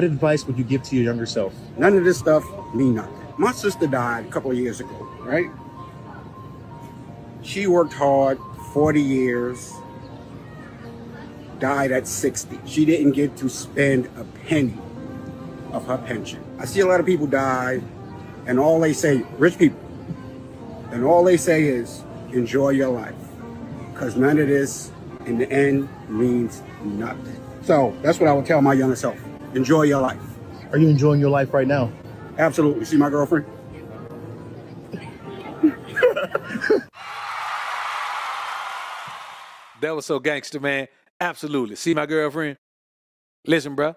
What advice would you give to your younger self? None of this stuff mean nothing. My sister died a couple of years ago, right? She worked hard, 40 years, died at 60. She didn't get to spend a penny of her pension. I see a lot of people die, and all they say, rich people, and all they say is, enjoy your life. Because none of this, in the end, means nothing. So that's what I would tell my younger self. Enjoy your life. Are you enjoying your life right now? Absolutely. See my girlfriend? That was so gangster, man. Absolutely. See my girlfriend? Listen, bro.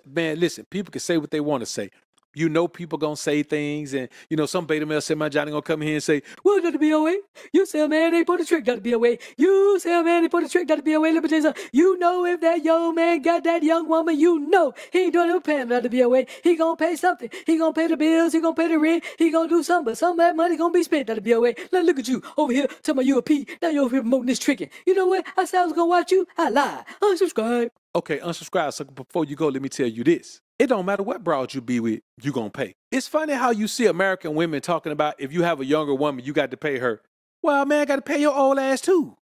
Man, listen, people can say what they want to say. You know people gonna say things, and you know some beta male said my Johnny gonna come here and say, well, got to be away. You say a man ain't put a trick, got to be away. You say a man ain't put a trick, got to be away. Let me tell you something. You know if that young man got that young woman, you know he ain't doing no paying got to be away. He gonna pay something. He gonna pay the bills. He gonna pay the rent. He gonna do something, but some of that money gonna be spent. Got to be away. Now look at you over here, tell me you a P. Now you over here promoting this tricking. You know what? I said I was gonna watch you. I lied. Unsubscribe. Okay, unsubscribe. So before you go, let me tell you this. It don't matter what broad you be with, you gonna pay. It's funny how you see American women talking about if you have a younger woman, you got to pay her. Well, man, got to pay your old ass too.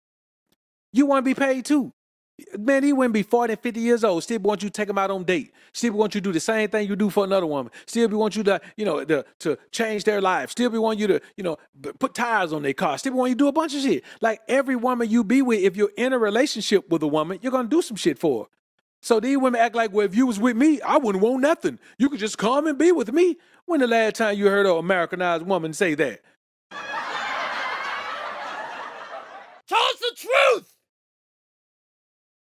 You want to be paid too. Man, these women be 40, 50 years old, still want you to take them out on date. Still want you to do the same thing you do for another woman. Still want you to, to change their life. Still want you to, put tires on their car. Still want you to do a bunch of shit. Like every woman you be with, if you're in a relationship with a woman, you're gonna do some shit for her. So these women act like, well, if you was with me, I wouldn't want nothing. You could just come and be with me. When the last time you heard an Americanized woman say that? Tell us the truth!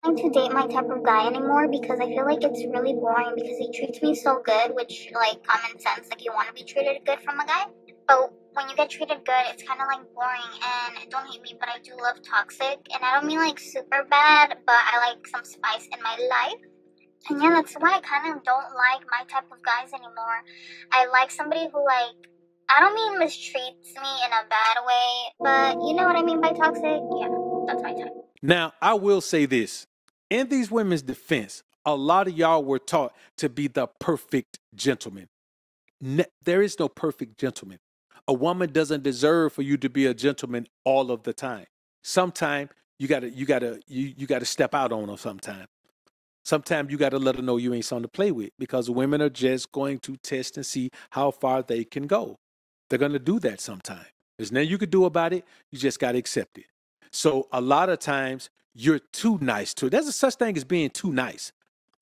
I'm to date my type of guy anymore because I feel like it's really boring because he treats me so good, which, like, common sense, like, you want to be treated good from a guy. But when you get treated good, it's kind of, like, boring, and don't hate me, but I do love toxic, and I don't mean, like, super bad, but I like some spice in my life. And yeah, that's why I kind of don't like my type of guys anymore. I like somebody who, like, I don't mean mistreats me in a bad way, but you know what I mean by toxic? Yeah, that's my type. Now, I will say this. In these women's defense, a lot of y'all were taught to be the perfect gentleman. There is no perfect gentleman. A woman doesn't deserve for you to be a gentleman all of the time. Sometimes you gotta step out on her sometime. Sometimes you gotta let her know you ain't something to play with, because women are just going to test and see how far they can go. They're gonna do that sometime. There's nothing you could do about it. You just gotta accept it. So a lot of times you're too nice to it. There's a such thing as being too nice.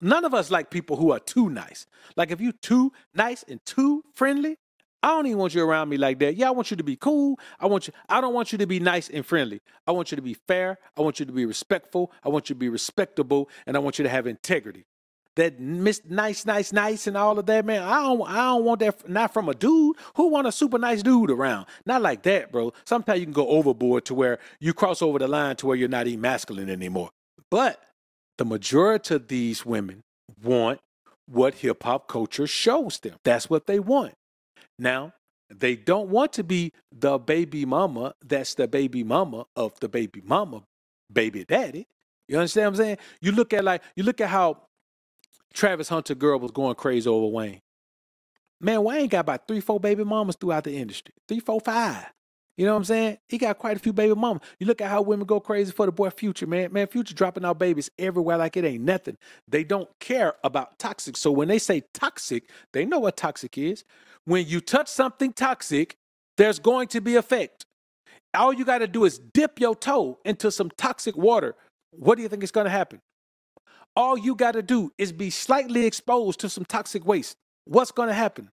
None of us like people who are too nice. Like if you're too nice and too friendly, I don't even want you around me like that. Yeah, I want you to be cool. I don't want you to be nice and friendly. I want you to be fair. I want you to be respectful. I want you to be respectable, and I want you to have integrity. That nice and all of that, man. I don't want that. Not from a dude. Who want a super nice dude around? Not like that, bro. Sometimes you can go overboard to where you cross over the line to where you're not even masculine anymore. But the majority of these women want what hip hop culture shows them. That's what they want. Now, they don't want to be the baby mama that's the baby mama of the baby mama, baby daddy. You understand what I'm saying? You look at how Travis Hunter girl was going crazy over Wayne. Man, Wayne got about 3-4 baby mamas throughout the industry. 3, 4, 5. You know what I'm saying? He got quite a few baby mamas. You look at how women go crazy for the boy Future, man. Man, Future dropping out babies everywhere like it ain't nothing. They don't care about toxic. So when they say toxic, they know what toxic is. When you touch something toxic, there's going to be effect. All you got to do is dip your toe into some toxic water. What do you think is going to happen? All you got to do is be slightly exposed to some toxic waste. What's going to happen?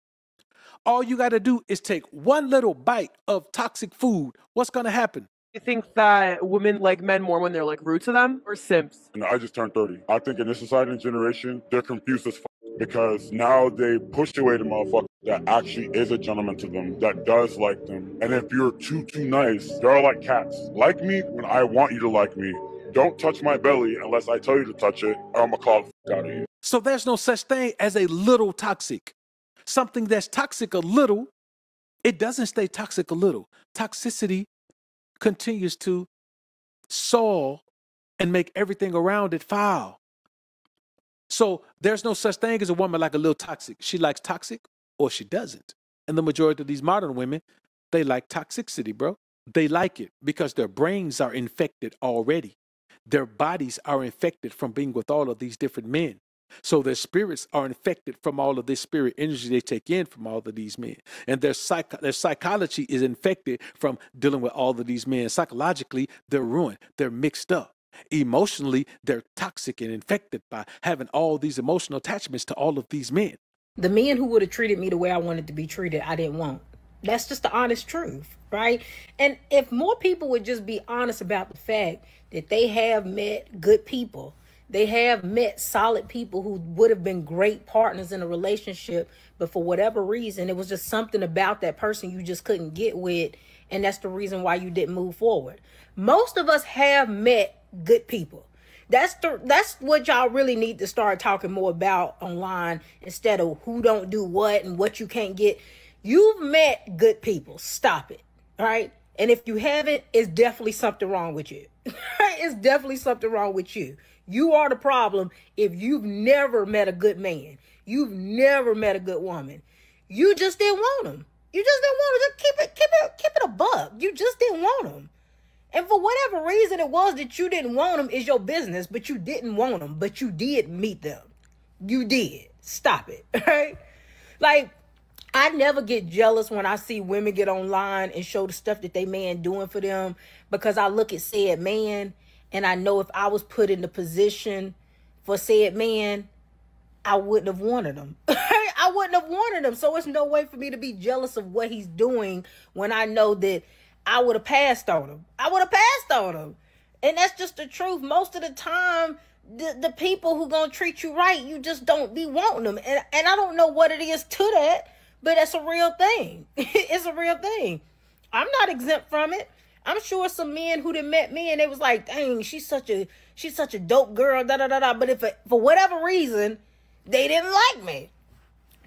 All you got to do is take one little bite of toxic food. What's going to happen? You think that women like men more when they're like rude to them, or simps? You know, I just turned 30. I think in this society and generation, they're confused as fuck because now they push away the motherfucker that actually is a gentleman to them, that does like them. And if you're too nice, they're like cats. Like me when I want you to like me. Don't touch my belly unless I tell you to touch it, or I'm gonna claw the fuck out of you. So there's no such thing as a little toxic. Something that's toxic a little, it doesn't stay toxic a little. Toxicity continues to soil and make everything around it foul. So there's no such thing as a woman like a little toxic. She likes toxic or she doesn't. And the majority of these modern women, they like toxicity, bro. They like it because their brains are infected already. Their bodies are infected from being with all of these different men. So their spirits are infected from all of this spirit energy they take in from all of these men. And their psychology is infected from dealing with all of these men. Psychologically, they're ruined. They're mixed up. Emotionally, they're toxic and infected by having all these emotional attachments to all of these men. The men who would have treated me the way I wanted to be treated, I didn't want. That's just the honest truth, right? And if more people would just be honest about the fact that they have met good people, they have met solid people who would have been great partners in a relationship, but for whatever reason, it was just something about that person you just couldn't get with, and that's the reason why you didn't move forward. Most of us have met good people. That's what y'all really need to start talking more about online instead of who don't do what and what you can't get. You've met good people. Stop it. All right. And if you haven't, it's definitely something wrong with you. It's definitely something wrong with you. You are the problem if you've never met a good man. You've never met a good woman. You just didn't want them. You just didn't want them. Just keep it a buck. You just didn't want them. And for whatever reason it was that you didn't want them is your business, but you didn't want them, but you did meet them. You did. Stop it. Right? Like, I never get jealous when I see women get online and show the stuff that they man doing for them, because I look at said man and I know if I was put in the position for said man, I wouldn't have wanted him. I wouldn't have wanted him. So it's no way for me to be jealous of what he's doing when I know that I would have passed on him. I would have passed on him. And that's just the truth. Most of the time, the people who gonna treat you right, you just don't be wanting them. And I don't know what it is to that, but that's a real thing. It's a real thing. I'm not exempt from it. I'm sure some men who done met me and they was like, dang, she's such a dope girl, da da da da. But if for whatever reason they didn't like me,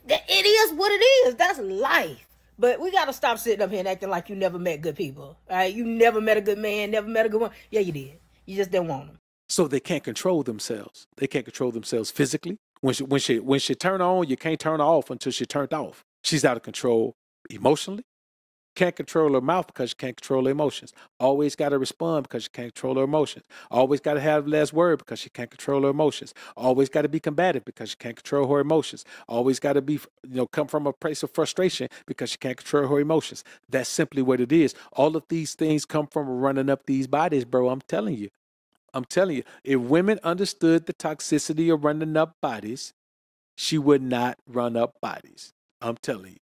it is what it is. That's life. But we got to stop sitting up here and acting like you never met good people. All right? You never met a good man, never met a good one. Yeah, you did. You just didn't want them. So they can't control themselves. They can't control themselves physically. When she turn on, you can't turn her off until she turned off. She's out of control emotionally. Can't control her mouth because she can't control her emotions. Always got to respond because she can't control her emotions. Always got to have the last word because she can't control her emotions. Always got to be combative because she can't control her emotions. Always got to be, come from a place of frustration because she can't control her emotions. That's simply what it is. All of these things come from running up these bodies, bro. I'm telling you. If women understood the toxicity of running up bodies, she would not run up bodies. I'm telling you.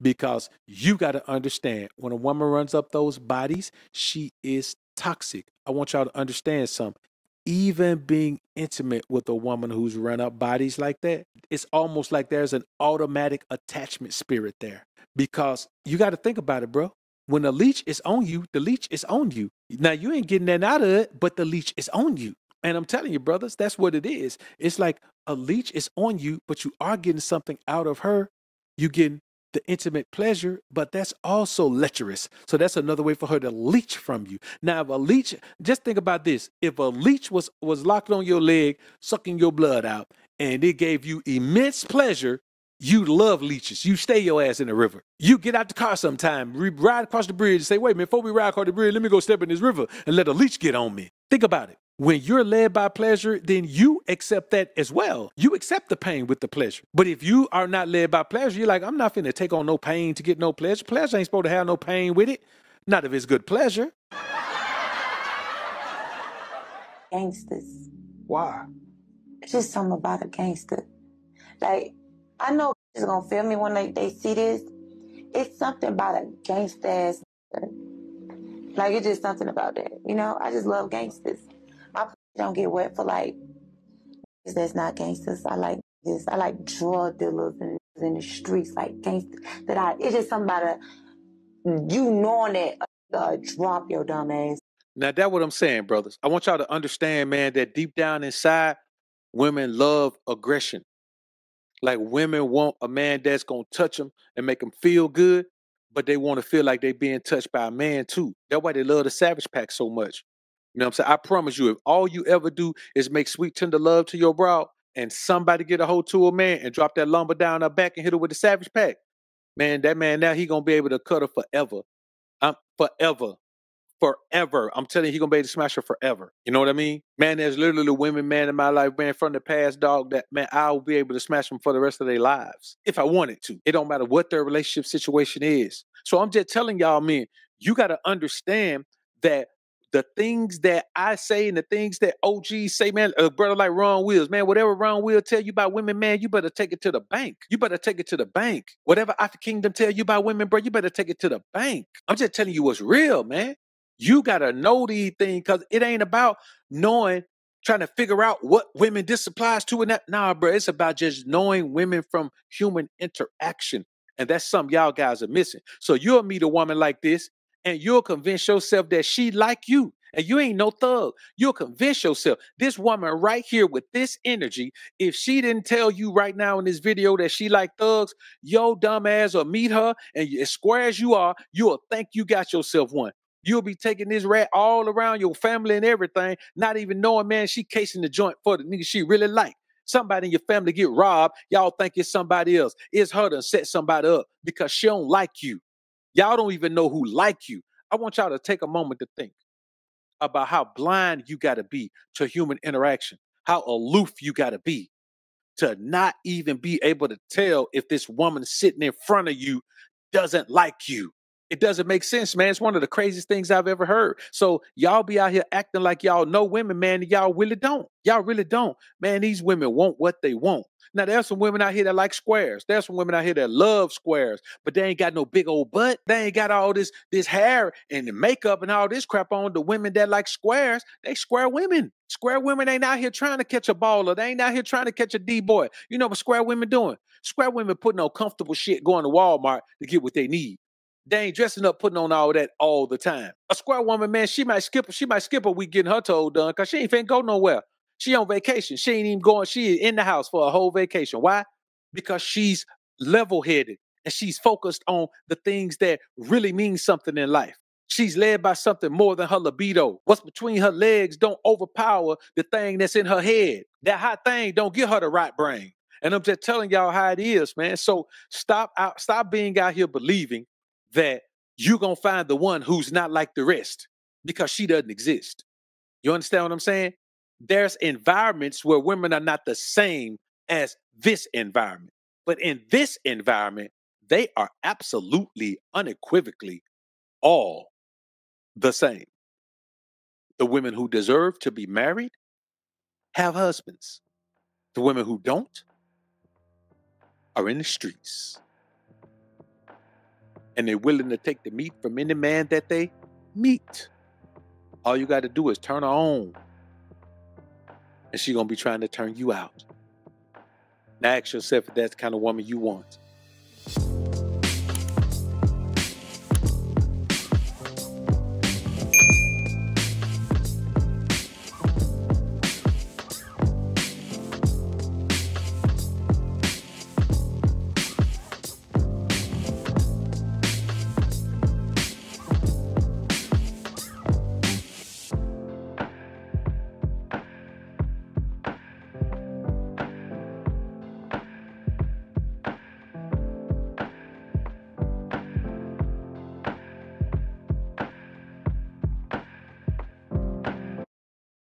Because you got to understand, when a woman runs up those bodies, she is toxic. I want y'all to understand something. Even being intimate with a woman who's run up bodies like that, it's almost like there's an automatic attachment spirit there. Because you got to think about it, bro. When the leech is on you, the leech is on you. Now, you ain't getting that out of it, but the leech is on you. And I'm telling you, brothers, that's what it is. It's like a leech is on you, but you are getting something out of her. You getting the intimate pleasure, but that's also lecherous. So that's another way for her to leech from you. Now, if a leech, just think about this. If a leech was locked on your leg, sucking your blood out, and it gave you immense pleasure, you love leeches. You stay your ass in the river. You get out the car sometime, ride across the bridge and say, wait a minute, before we ride across the bridge, let me go step in this river and let a leech get on me. Think about it. When you're led by pleasure, then you accept that as well. You accept the pain with the pleasure. But if you are not led by pleasure, you're like, I'm not finna take on no pain to get no pleasure. Pleasure ain't supposed to have no pain with it. Not if it's good pleasure. Gangsters. Why? It's just something about a gangster. Like, I know is gonna feel me when they see this. It's something about a gangsta ass. Like, it's just something about that. I just love gangsters. My don't get wet for like that's not gangsters. I like this. I like drug dealers and in the streets, like gangsters. It's just something about knowing that drop your dumb ass. Now, that's what I'm saying, brothers. I want y'all to understand, man, that deep down inside, women love aggression. Like, women want a man that's going to touch them and make them feel good, but they want to feel like they're being touched by a man too. That's why they love the Savage Pack so much. You know what I'm saying? I promise you, if all you ever do is make sweet, tender love to your brow and somebody get a hold to a man and drop that lumber down her back and hit her with the Savage Pack, man, that man now he gonna be able to cut her forever. Forever. Forever. I'm telling you, he gonna be able to smash her forever. You know what I mean? Man, there's literally women, man, in my life, man, from the past, dog, that, man, I'll be able to smash them for the rest of their lives if I wanted to. It don't matter what their relationship situation is. So I'm just telling y'all, man, you got to understand that the things that I say and the things that OGs say, man, a brother like Ron Wills, man, whatever Ron Will tell you about women, man, you better take it to the bank. You better take it to the bank. Whatever Alpha Kingdom tell you about women, bro, you better take it to the bank. I'm just telling you what's real, man. You got to know these things because it ain't about knowing, trying to figure out what women this applies to and that. Nah, bro, it's about just knowing women from human interaction. And that's something y'all guys are missing. So you'll meet a woman like this and you'll convince yourself that she like you. And you ain't no thug. You'll convince yourself, this woman right here with this energy, if she didn't tell you right now in this video that she like thugs, yo dumb ass will meet her, and as square as you are, you'll think you got yourself one. You'll be taking this rat all around your family and everything, not even knowing, man, she casing the joint for the nigga she really like. Somebody in your family get robbed, y'all think it's somebody else. It's her to set somebody up because she don't like you. Y'all don't even know who like you. I want y'all to take a moment to think about how blind you got to be to human interaction, how aloof you got to be to not even be able to tell if this woman sitting in front of you doesn't like you. It doesn't make sense, man. It's one of the craziest things I've ever heard. So y'all be out here acting like y'all know women, man, and y'all really don't. Y'all really don't. Man, these women want what they want. Now, there's some women out here that like squares. There's some women out here that love squares, but they ain't got no big old butt. They ain't got all this hair and the makeup and all this crap on. The women that like squares, they square women. Square women ain't out here trying to catch a baller. They ain't out here trying to catch a D-boy. You know what square women doing? Square women putting on comfortable shit, going to Walmart to get what they need. They ain't dressing up, putting on all that all the time. A square woman, man, she might skip a week getting her toe done because she ain't finna go nowhere. She on vacation. She ain't even going. She in the house for a whole vacation. Why? Because she's level-headed and she's focused on the things that really mean something in life. She's led by something more than her libido. What's between her legs don't overpower the thing that's in her head. That hot thing don't give her the right brain. And I'm just telling y'all how it is, man. So stop being out here believing that you're going to find the one who's not like the rest because she doesn't exist. You understand what I'm saying? There's environments where women are not the same as this environment. But in this environment, they are absolutely, unequivocally all the same. The women who deserve to be married have husbands. The women who don't are in the streets. And they're willing to take the meat from any man that they meet. All you got to do is turn her on. And she's going to be trying to turn you out. Now ask yourself if that's the kind of woman you want.